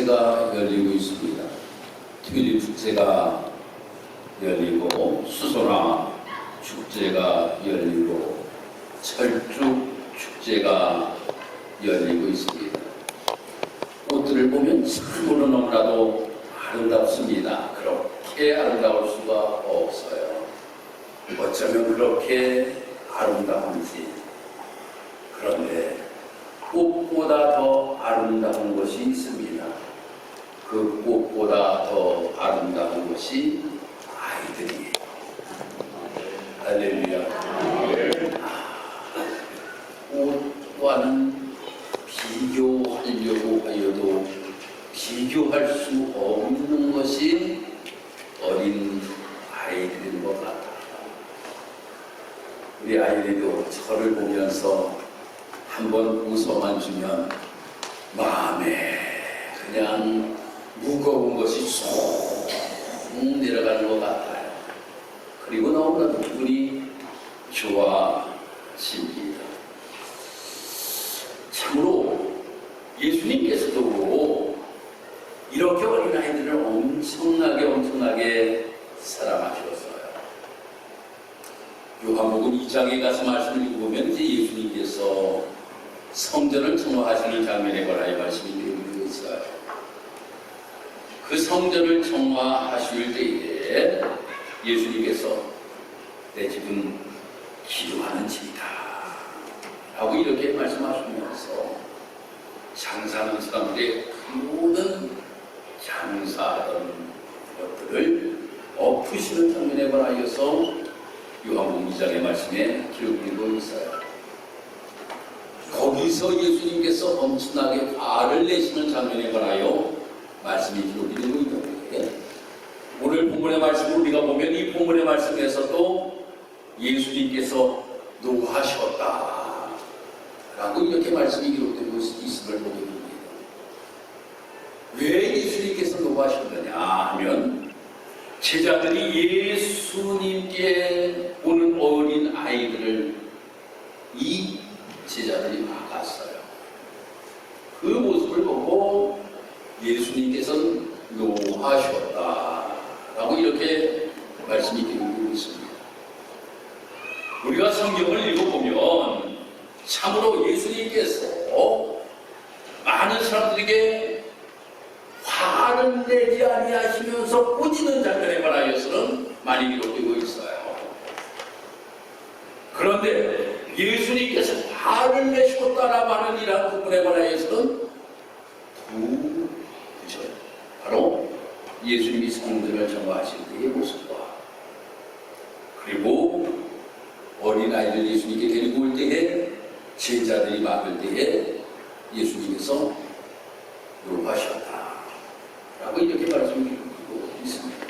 축제가 열리고 있습니다. 튤립 축제가 열리고 수소나 축제가 열리고 철쭉 축제가 열리고 있습니다. 꽃들을 보면 참으로 너무나도 아름답습니다. 그렇게 아름다울 수가 없어요. 어쩌면 그렇게 아름다운지. 그런데 꽃보다 더 아름다운 것이 있습니다. 그 꽃보다 더 아름다운 것이 아이들이에요. 할렐루야. 꽃과는 비교하려고 하여도 비교할 수 없는 것이 어린 아이들인 것 같아요. 우리 아이들도 저를 보면서 한번 웃어만 주면 마음에 그냥 무거운 것이 쏙 내려가는 것 같아요. 그리고 너무나도 기분이 좋아집니다. 참으로 예수님께서도 이렇게 어린아이들을 엄청나게 사랑하셨어요. 요한복음 2장에 가서 말씀을 읽어보면 이제 예수님께서 성전을 청화하시는 장면에 관하여 말씀이 되고 있어요. 그 성전을 청화하실 때에 예수님께서 내 집은 기도하는 집이다 라고 이렇게 말씀하시면서 장사하는 사람들의 모든 장사하던 것들을 엎으시는 장면에 관하여서 요한복음 2장의 말씀에 기록되고 있어요. 거기서 예수님께서 엄청나게 화를 내시는 장면에 관하여 말씀이 기록되고 있는데, 오늘 본문의 말씀을 우리가 보면 이 본문의 말씀에서도 예수님께서 노하셨다 라고 이렇게 말씀이 기록되고 있음을 보게 됩니다. 왜 예수님께서 노하셨느냐 하면, 제자들이 예수님께 오는 어린 아이들을 이 제자들이 막았어요. 그 모습을 보고 예수님께서는 노하셨다 라고 이렇게 말씀이 되고 있습니다. 우리가 성경을 읽어보면 참으로 예수님께서 많은 사람들에게 화를 내지 아니하시면서 꾸짖는 장면에 관하여서는 많이 기록되고 있어요. 그런데 예수님께서 화를 내셨다라고 하는 이러한 부분에 관하여서는 두 구절, 바로 예수님이 성전을 청화하실 때의 모습과 그리고 어린아이들 예수님께 데리고 올 때에 제자들이 막을 때에 예수님께서 노하셨다 라고 이렇게 말씀드리고 있습니다.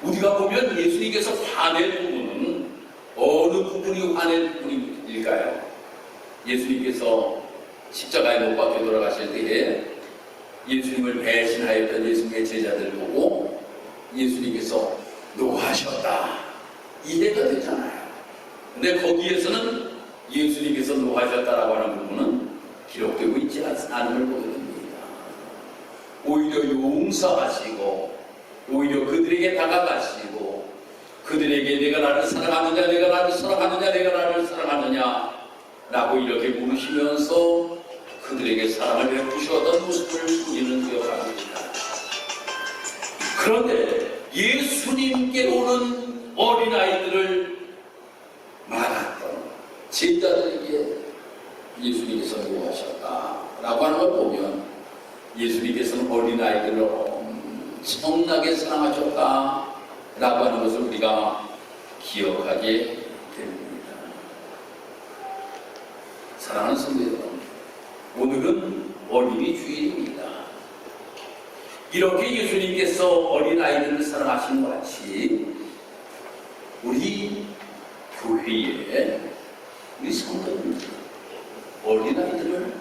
우리가 보면 예수님께서 화낼 부분은 어느 부분이 화낼 부분일까요? 예수님께서 십자가에 못 박혀 돌아가실 때에 예수님을 배신하였던 예수님의 제자들을 보고 예수님께서 노하셨다 이해가 되잖아요. 근데 거기에서는 예수님께서 노하셨다라고 하는 부분은 기록되고 있지 않음을 보게 됩니다. 오히려 용서하시고 오히려 그들에게 다가가시고 그들에게 내가 나를 사랑하느냐 내가 나를 사랑하느냐 내가 나를 사랑하느냐 라고 이렇게 물으시면서 그들에게 사랑을 베푸셨던 모습을 우리는 기억합니다. 그런데 예수님께 오는 어린아이들을 막았던 제자들에게 예수님께서 노하셨다라고 하는 걸 보면 예수님께서는 어린아이들을 엄청나게 사랑하셨다라고 하는 것을 우리가 기억하게 됩니다. 사랑하는 성도 여러분, 오늘은 어린이 주일입니다. 이렇게 예수님께서 어린아이들을 사랑하신 것 같이 우리 교회에 우리 성도님들 어린아이들을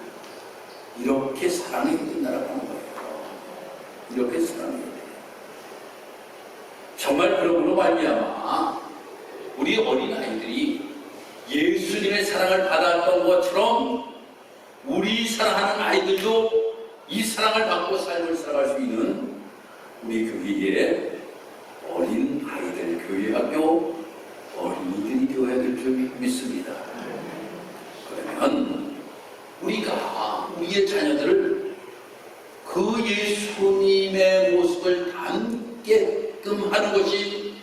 이렇게 사랑해야 된다고 하는 거예요. 이렇게 사랑해야 돼요. 정말 그러므로 말미암아 우리 어린아이들이 예수님의 사랑을 받았던 것처럼 우리 사랑하는 아이들도 이 사랑 사랑을 받고 삶을 살아갈 수 있는 우리 교회에 어린 아이들 교회학교, 어린이들이 되어야 될 줄 믿습니다. 그러면 우리가 우리의 자녀들을 그 예수님의 모습을 담게끔 하는 것이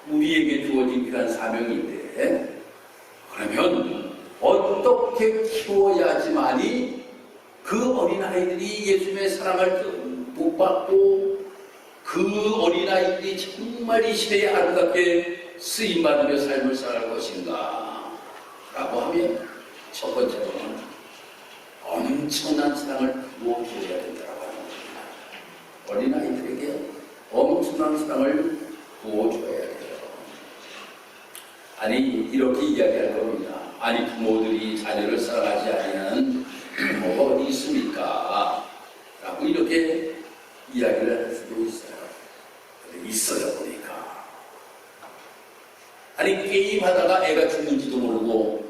우리에게 주어진 귀한 사명인데, 그러면 어떻게 키워야지만이 그 어린아이들이 예수님의 사랑을 못 받고 그 어린아이들이 정말 이 시대에 아름답게 쓰임받으며 삶을 살아갈 것인가 라고 하면, 첫 번째로는 엄청난 사랑을 부어줘야 된다고 하는 겁니다. 어린아이들에게 엄청난 사랑을 부어줘야 돼요. 아니, 이렇게 이야기할 겁니다. 아니, 부모들이 자녀를 사랑하지 않으면 부모가 어디 있습니까? 라고 이렇게 이야기를 할 수도 있어요. 근데 있어요, 보니까. 아니, 게임하다가 애가 죽는지도 모르고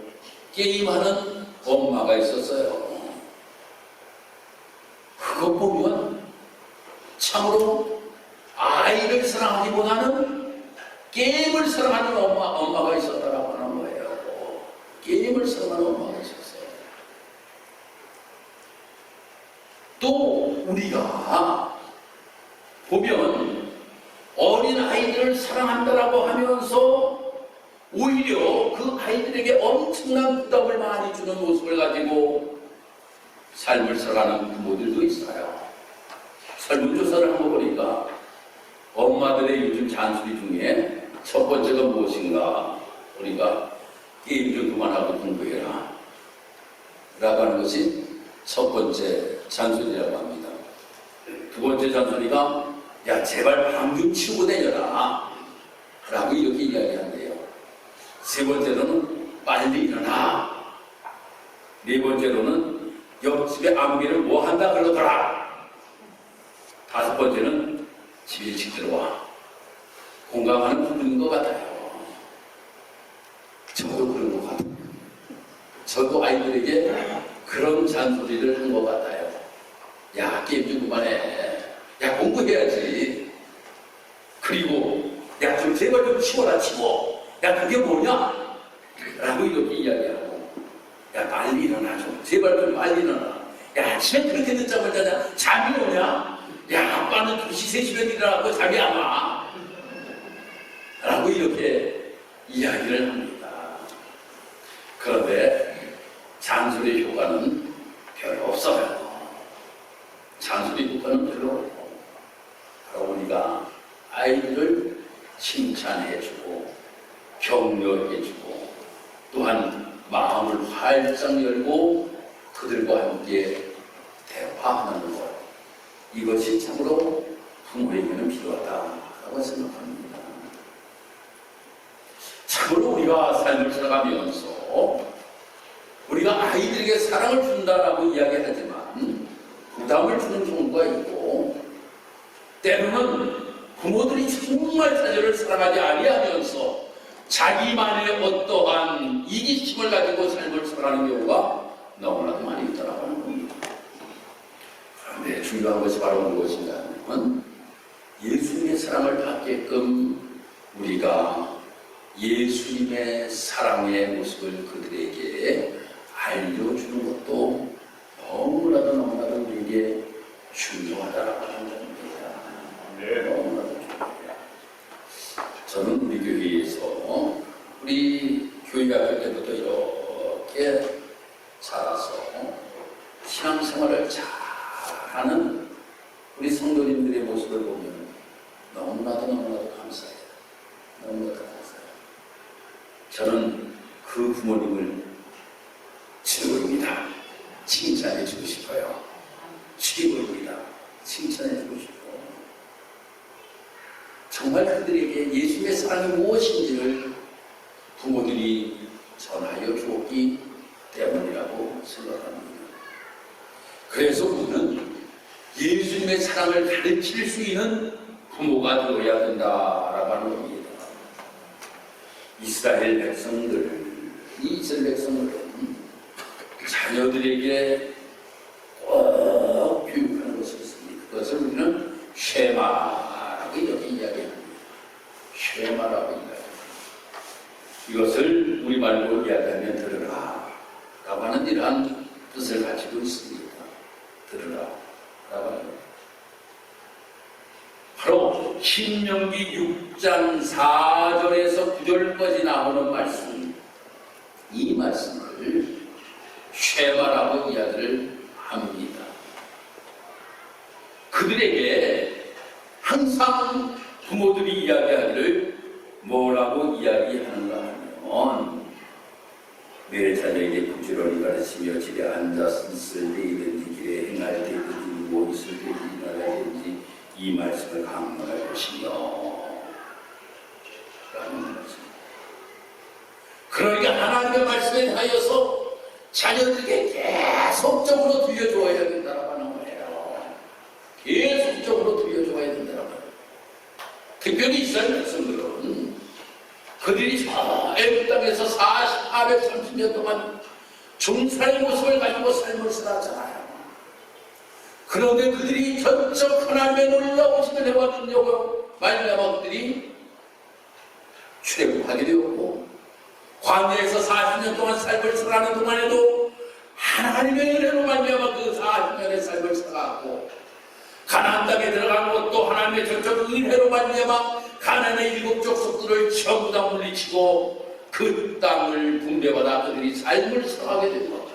게임하는 엄마가 있었어요. 그거 보면 참으로 아이를 사랑하기보다는 게임을 사랑하는 엄마가 있었다라고 하는 거예요. 게임을 사랑하는 엄마가 있었어요. 또 우리가 보면 어린 아이들을 사랑한다라고 하면서 오히려 그 아이들에게 엄청난 부담을 많이 주는 모습을 가지고 삶을 살아가는 부모들도 있어요. 설문조사를 한번 보니까 엄마들의 요즘 잔소리 중에 첫 번째가 무엇인가? 우리가 게임 좀 그만하고 공부해라 라고 하는 것이 첫 번째 잔소리라고 합니다. 두 번째 잔소리가 야, 제발 방 좀 치우고 다녀라 라고 이렇게 이야기한대요. 세 번째로는 빨리 일어나. 네 번째로는 옆집에 아무개를 뭐 한다 그러더라. 다섯 번째는 집 일찍 들어와. 공감하는 부분인 것 같아요. 저도 그런 것 같아요. 저도 아이들에게 그런 잔소리를 한 것 같아요. 야, 게임 좀 그만해. 야, 공부해야지. 그리고 야, 좀 제발 좀 치워라, 치워. 야, 그게 뭐냐? 라고 이렇게 이야기하고, 야, 빨리 일어나 좀. 제발 좀 빨리 일어나. 야, 아침에 그렇게 늦잠을 자냐? 잠이 오냐? 야, 아빠는 2시, 3시면 일어나고 잠이 안 와. 라고 이렇게 이야기를 합니다. 그런데 잔소리 효과는 별로 없어요. 잔소리 효과는 별로 없고, 바로 우리가 아이들을 칭찬해주고 격려해주고 또한 마음을 활짝 열고 그들과 함께 대화하는 것, 이것이 참으로 부모에게는 필요하다고 생각합니다. 참으로 우리가 삶을 살아가면서 우리가 아이들에게 사랑을 준다라고 이야기하지만 부담을 주는 경우가 있고, 때로는 부모들이 정말 자녀를 사랑하지 아니하면서 자기만의 어떠한 이기심을 가지고 삶을 살아가는 경우가 너무나도 많이 있다고 하는 겁니다. 그런데 중요한 것이 바로 무엇인가 하면 예수님의 사랑을 받게끔 우리가 예수님의 사랑의 모습을 그들에게 알려주는 것도 너무나도 우리에게 중요하다고 하는 겁니다. 너무나도 중요해요. 저는 우리 교회에서 우리 교회학교 때부터 이렇게 자라서 신앙생활을 잘하는 우리 성도님들의 모습을 보면 너무나도 감사해요. 너무나도 감사해요. 저는 그 부모님을 지금입니다. 칭찬해 주고 싶어요. 지금입니다. 칭찬해 주고 싶고, 정말 그들에게 예수의 사랑이 무엇인지를 부모들이 전하여 주었기 때문이라고 생각합니다. 그래서 우리는 예수님의 사랑을 가르칠 수 있는 부모가 되어야 된다라고 하는 겁니다. 이스라엘 백성들은 자녀들에게 꼭 교육하는 것을 쉐마라고 이렇게 이야기합니다. 쉐마라고 이야기합니다. 이것을 우리말로 이야기하면 들으라 라고 하는 이러한 뜻을 가지고 있습니다. 들으라 라고 하는 것. 바로 신명기 6장 4절에서 9절까지 나오는 말씀, 이 말씀을 쉐마라고 이야기를 합니다. 그들에게 항상 부모들이 이야기하기를 뭐라고 이야기하는가 하면, 내 자녀에게 부지런히 가르치며 집에 앉아서 있을 때이든지 길에 행할 때이든지 누워 있을 때이든지 일어날 때이든지 이 말씀을 강론할 것이며 라는 말씀. 그러니까 하나님의 말씀에 대하여서 자녀들에게 계속적으로 들려줘야 된다고 하는 거예요. 계속적으로 들려줘야 된다고 하는 거예요. 특별히 이스라엘 백성들은 그들이 저 애굽 땅에서 430년 동안 종살이 모습을 가지고 삶을 살았잖아요. 그런데 그들이 전적 하나님의 놀라우신 은혜와 능력으로 말미암아 그들이 출애굽하게 되었고, 광야에서 40년 동안 삶을 살아가는 동안에도 하나님의 은혜로 말미암아 그 40년의 삶을 살아갔고, 가나안 땅에 들어간 것도 하나님의 전적 은혜로 말미암아 가나안의 7 족속들을 전부 다 물리치고 그 땅을 분배받아 그들이 삶을 살아가게 된 것.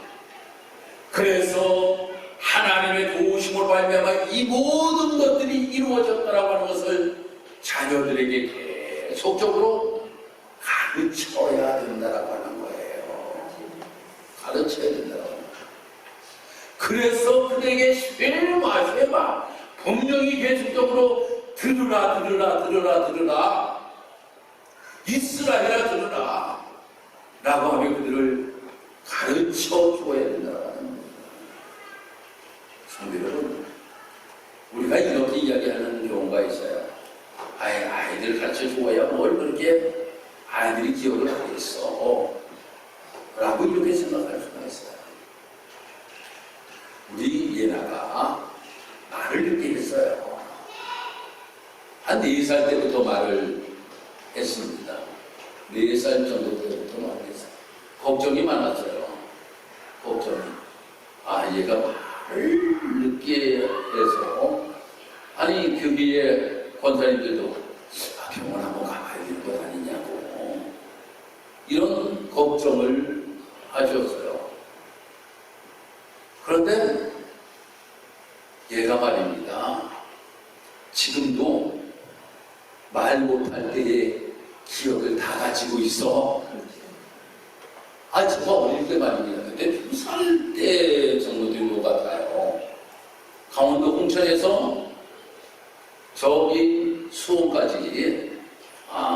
그래서 하나님의 도우심으로 말미암아 이 모든 것들이 이루어졌다라고 하는 것을 자녀들에게 계속적으로 가르쳐야 된다라고 하는 거예요. 가르쳐야 된다라고 하는 거예요. 그래서 그들에게 쉐마 분명히 계속적으로 들으라 이스라엘아 들으라 라고 하며 그들을 가르쳐 주어야 된다라고 하는 겁니다. 성도 여러분, 우리가 이렇게 이야기하는 경우가 있어요. 아이들 가르쳐 주어야 뭘 그렇게 아이들이 기억을 하겠어 라고 이렇게 생각할 수가 있어요. 우리 예나가 말을 늦게 했어요. 한 4살 때부터 말을 했습니다. 4살 정도 때부터 말을 했어요. 걱정이 많았어요. 걱정이. 얘가 말을 늦게 해서, 아니 교회에 권사님들도 병원 한번 가봐야 되는 것 아니냐고 이런 걱정을 하셨어요. 그런데 얘가 말입니다. 지금도 말 못할 때의 기억을 다 가지고 있어. 정말 어릴 때 말입니다. 그때 2살 때 정도 된 것 같아요. 강원도 홍천에서 저기 수원까지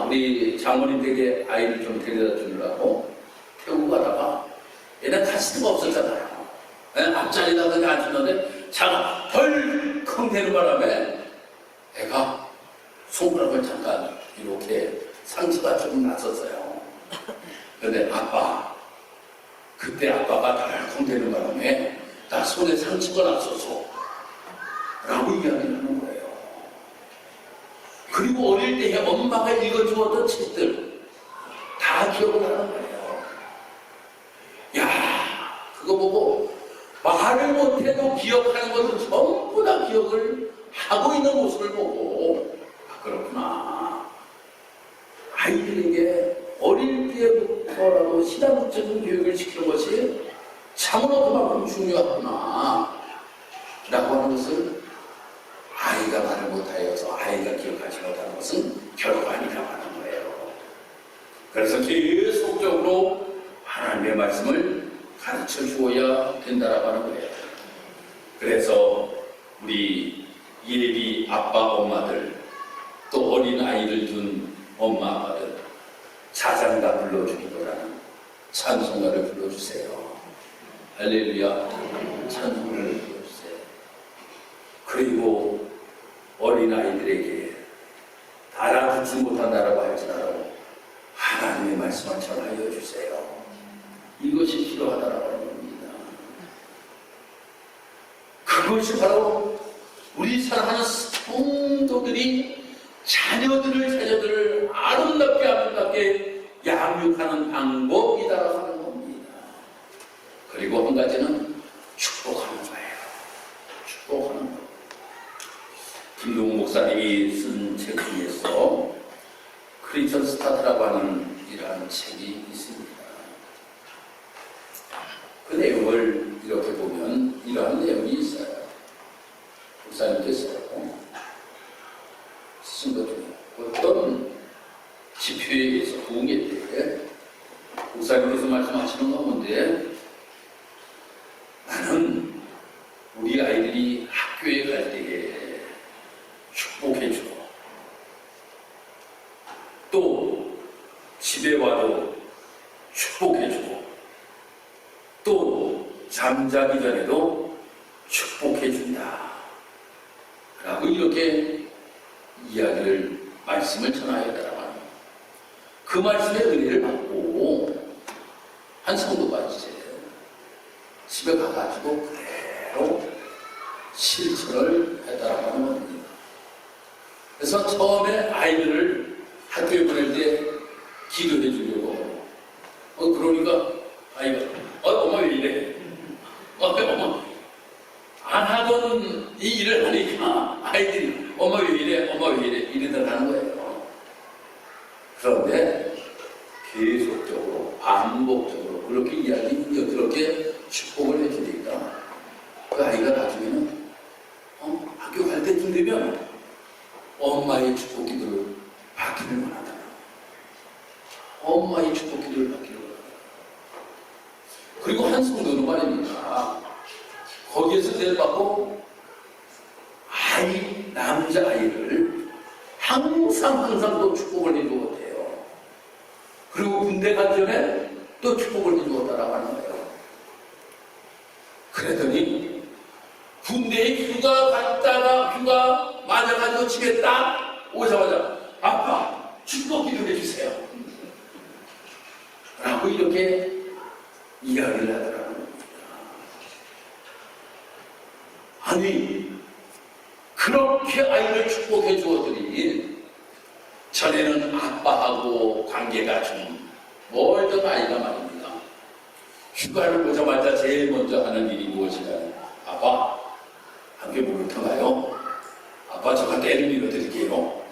우리 장모님 댁에 아이를 좀 데려다 주려고 태우고 가다가 얘는 탈 수가 없었잖아요. 앞자리에다 그냥 앉았는데 차가 덜컹 되는 바람에 애가 손가락을 잠깐 이렇게 상처가 좀 났었어요. 그런데 그때 아빠가 덜컹 되는 바람에 나 손에 상처가 났어서 라고 이야기를 하는 거예요. 그리고 어릴 때 엄마가 읽어주었던 책들 다 기억을 하는 거예요. 그거 보고 말을 못해도 기억하는 것은 전부 다 기억을 하고 있는 모습을 보고 그렇구나. 아이들에게 어릴 때부터라도 신앙적인 교육을 시키는 것이 참으로 그만큼 중요하구나 라고 하는 것을 아이가 말을 못하여서 아이가 기억하지 못하는 것은 결과이라고 하는 거예요. 그래서 계속적으로 하나님의 말씀을 가르쳐 주어야 된다라고 하는 거예요. 그래서 우리 예비 아빠 엄마들 또 어린 아이를 둔 엄마 아빠들 자장가 불러주기보다는 찬송가를 불러주세요. 할렐루야. 찬송가를 불러주세요. 그리고 어린 아이들에게 알아듣지 못한다라고 할지라도 하나님의 말씀을 전하여 주세요. 이것이 필요하다라고 하는 겁니다. 그것이 바로 우리 사랑하는 성도들이 자녀들을 아름답게 양육하는 방법이다라고 하는 겁니다. 그리고 한 가지는 축복하는 거예요. 축복하는 거. 김동욱 목사님이 쓴 책 중에서 크리스천 스타트라고 하는 이러한 책이 있습니다. 그 내용을 이렇게 보면 이러한 내용이 있어요. 목사님께서 쓴 것 중에 어떤 지표에 의해서 부흥회 때 목사님께서 말씀하시는 가운데 나는 우리 아이들이 학교에 갈 때에 축복해주고 또 집에 와도 축복해주고 또 잠자기 전에도 축복해준다 라고 이렇게 이야기를 말씀을 전하였다라고 합니다. 그 말씀의 은혜를 받고 한 성도가 이제 집에 가가지고 그대로 실천을 했다라고 하는 겁니다. 그래서 처음에 아이들을 학교에 보낼 때 기도해 주려고 그러니까 아이가 엄마 왜 이래? 엄마 안 하던 이 일을 하니까 아이들이 엄마 왜 이래? 엄마 왜 이래? 이러더라는 거예요. 그런데 계속적으로 반복적으로 그렇게 그렇게 축복을 해주니까 그 아이가 나중에는 학교 갈 때쯤 되면 엄마의 축복 기도를 받기를 원한다. 엄마의 축복 기도를 받기를 원한다. 그리고 한 성도는 말입니다. 거기에서 대접받고 남자아이를 항상 또 축복을 해주었대요. 그리고 군대 가기 전에 또 축복을 해주었다라고 하는 거예요. 그랬더니 군대에 휴가 맞아가지고 집에 딱 오자마자 아빠 축복 기도해 주세요 라고 이렇게 이야기를 하더라고요. 아니 그렇게 아이를 축복해 주었더니 전에는 아빠하고 관계가 좀 멀던 아이가 말입니다. 휴가를 오자마자 제일 먼저 하는 일이 무엇이냐면 아빠 함께 목욕탕 가요? 아빠 저가 때를 밀어드릴게요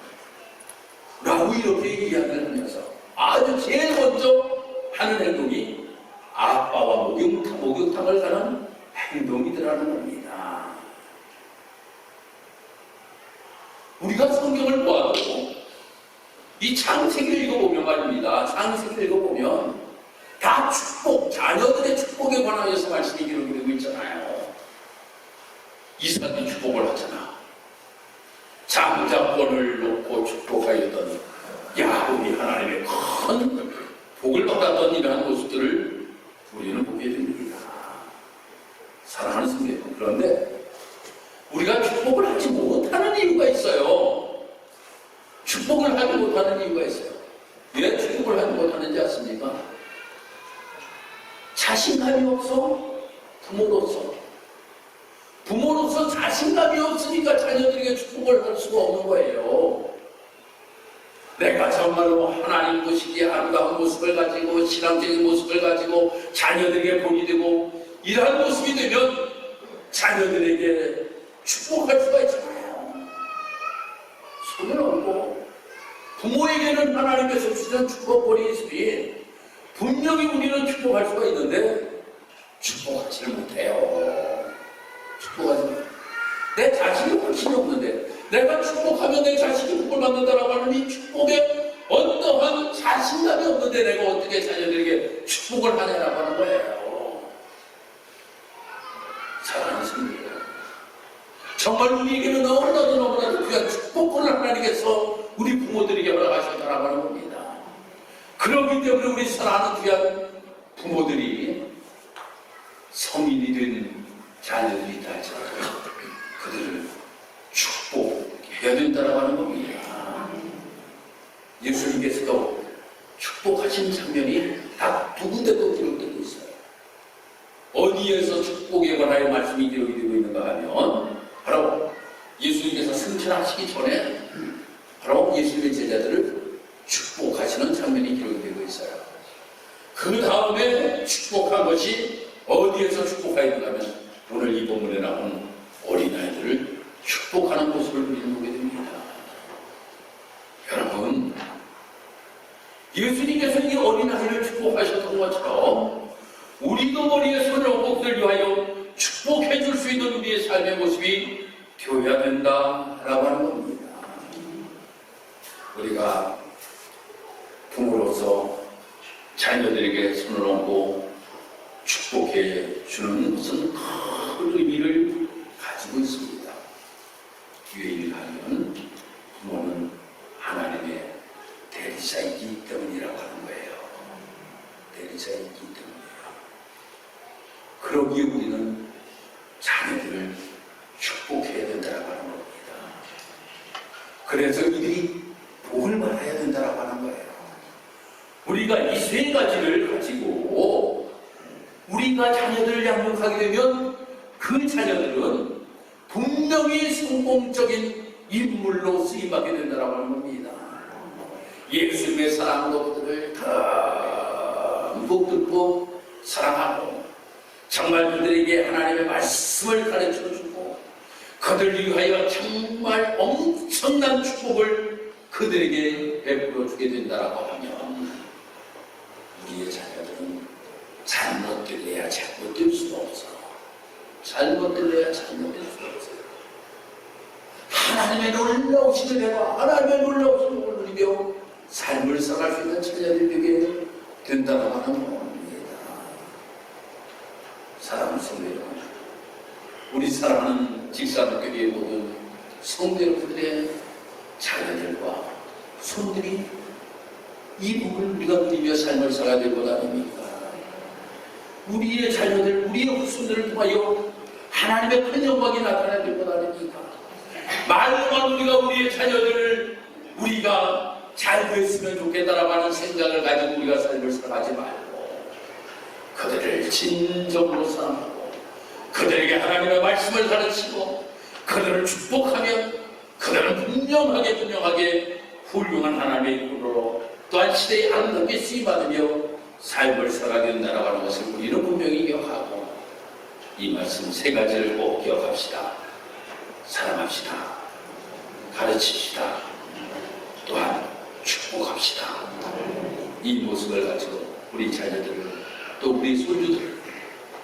라고 이렇게 이야기를 하면서 아주 제일 먼저 하는 행동이 아빠와 목욕탕을 가는 행동이더라는 겁니다. 우리가 성경을 보아도 이 창세기를 읽어보면 말입니다. 창세기를 읽어보면 다 축복, 자녀들의 축복에 관하여서 말씀이 기록이 되고 있잖아요. 이삭이 축복을 하잖아. 장자권을 놓고 축복하였던 야곱이 하나님의 큰 복을 받았던 이러한 모습들을 우리는 보게 됩니다. 사랑하는 성경. 그런데 우리가 축복을 하지 못하는 이유가 있어요. 축복을 하지 못하는 이유가 있어요. 왜 축복을 하지 못하는지 아십니까? 자신감이 없어. 부모로서 자신감이 없으니까 자녀들에게 축복을 할 수가 없는 거예요. 내가 정말로 하나님 보시기에 아름다운 모습을 가지고 신앙적인 모습을 가지고 자녀들에게 본이 되고 이러한 모습이 되면 자녀들에게 축복할 수가 있잖아요. 손을 얹고 부모에게는 하나님께서 주시는 축복권이 있으니 분명히 우리는 축복할 수가 있는데 축복하지를 못해요. 축복하지 못해요. 내 자신이 확신이 없는데 내가 축복하면 내 자신이 복을 받는다라고 하는 이 축복에 어떠한 자신감이 없는데 내가 어떻게 자녀들에게 축복을 하냐라고 하는 거예요. 사랑하는 성도, 정말 우리에게는 너무나도 귀한 축복권을 하나님께서 우리 부모들에게 허락하셨다라고 하는 겁니다. 그렇기 때문에 우리 사랑하는 귀한 부모들이 성인이 된 자녀들이 있다 할지라도 그들을 축복해야 된다라고 하는 겁니다. 예수님께서도 축복하신 장면이 딱 두 군데도 기록되고 있어요. 어디에서 축복에 관하여 말씀이 기록이 되고 있는가 하면 바로 승천하시기 전에 바로 예수님의 제자들을 축복하시는 장면이 기록되고 있어요. 그 다음에 축복한 것이 어디에서 축복해야 되냐면 오늘 이 본문에 나온 어린아이들을 축복하는 모습을 우리는 보게 됩니다. 여러분, 예수님께서 이 어린아이를 축복하셨던 것처럼 우리도 머리에 손을 얹고 그들 위하여 축복해 줄 수 있는 우리의 삶의 모습이 되어야 된다라고 하는 겁니다. 우리가 부모로서 자녀들에게 손을 얹고 축복해 주는 것은 큰 의미를 가지고 있습니다. 유일하면 부모는 하나님의 대리자이기 때문이라고 하는 거예요. 대리자이기 때문이에요. 그러기에 우리는 자녀들을 축복해야 된다고 하는 겁니다. 그래서 이들이 복을 받아야 된다고 하는 거예요. 우리가 이 세 가지를 가지고 우리가 자녀들을 양육하게 되면 그 자녀들은 분명히 성공적인 인물로 쓰임받게 된다고 하는 겁니다. 예수님의 사랑으로 그들을 듬뿍 듬뿍 사랑하고 정말 그들에게 하나님의 말씀을 가르쳐주고 그들 위하여 정말 엄청난 축복을 그들에게 베풀어주게 된다고 하면 우리의 자녀들은 잘못들려야 잘못될 수가 없어. 잘못들려야 잘못될 수가 없어요. 하나님의 놀라우신 은혜와 하나님의 놀라우신 복을 누리며 삶을 살아갈 수 있는 자녀들이 되게 된다고 하는 겁니다. 사랑하는 성도 여러분, 우리 사랑하는 직사교회의 모든 성도 여러분들의 자녀들과 손들이 이 복을 우리가 누리며 삶을 살아야 될 것 아닙니까? 우리의 자녀들, 우리의 후손들을 통하여 하나님의 큰 영광이 나타나야 될 것 아닙니까? 말로만 우리가 우리의 자녀들을 우리가 잘 됐으면 좋겠다라고 하는 생각을 가지고 우리가 삶을 살아가지 말고 그들을 진정으로 사랑하고 그들에게 하나님의 말씀을 가르치고 그들을 축복하면 그들은 분명하게 훌륭한 하나님의 이름으로 또한 시대에 아름답게 쓰임받으며 삶을 살아가게 된다라고 하는 것을 우리는 분명히 기억하고 이 말씀 세 가지를 꼭 기억합시다. 사랑합시다. 가르칩시다. 또한 축복합시다. 이 모습을 가지고 우리 자녀들을 또 우리 손주들을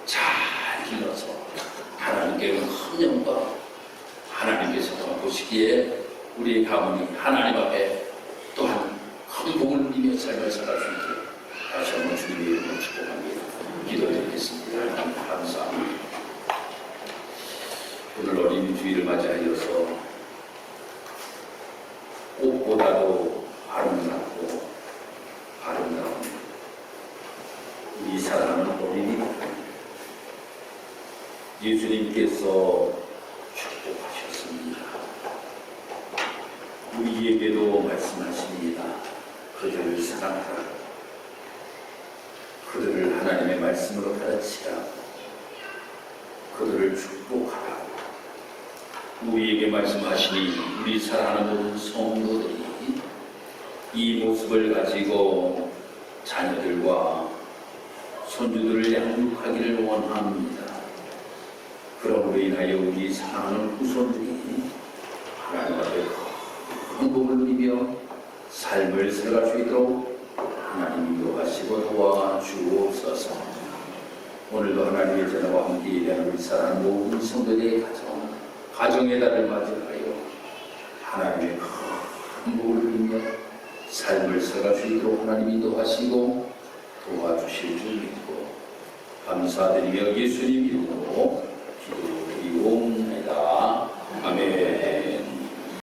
잘 길러서 하나님께 큰 영광 하나님께서 보시기에 우리의 가문이 하나님 앞에 또한 큰 복을 누리며 삶을 살아갈 수 있도록 다시 한번 주님의 이름으로 축복합니다. 기도드리겠습니다. 감사합니다. 오늘 어린이 주일을 맞이하여서 꽃보다도 아름답고 아름다운 우리 사랑하는 어린이 예수님께서 축복하셨습니다. 우리에게도 말씀하십니다. 그들을 사랑하라. 그들을 하나님의 말씀으로 가르치라. 그들을 축복하라. 우리에게 말씀하시니 우리 사랑하는 모든 성도들이 이 모습을 가지고 자녀들과 손주들을 양육하기를 원합니다. 그러므로 인하여 우리 사랑하는 후손들이 하나님 앞에 큰 복을 누리며 삶을 살아갈 수 있도록 하나님 인도하시고 도와주옵소서. 오늘도 하나님의 전화와 함께 일하는 우리 사랑하는 모든 성도들의 가정의 달을 맞이하여 하나님의 큰 복을 누리며 삶을 살아갈 수 있도록 하나님 인도하시고 도와주실 줄 믿고 감사드리며 예수님 이름으로 기도드리옵나이다. 아멘.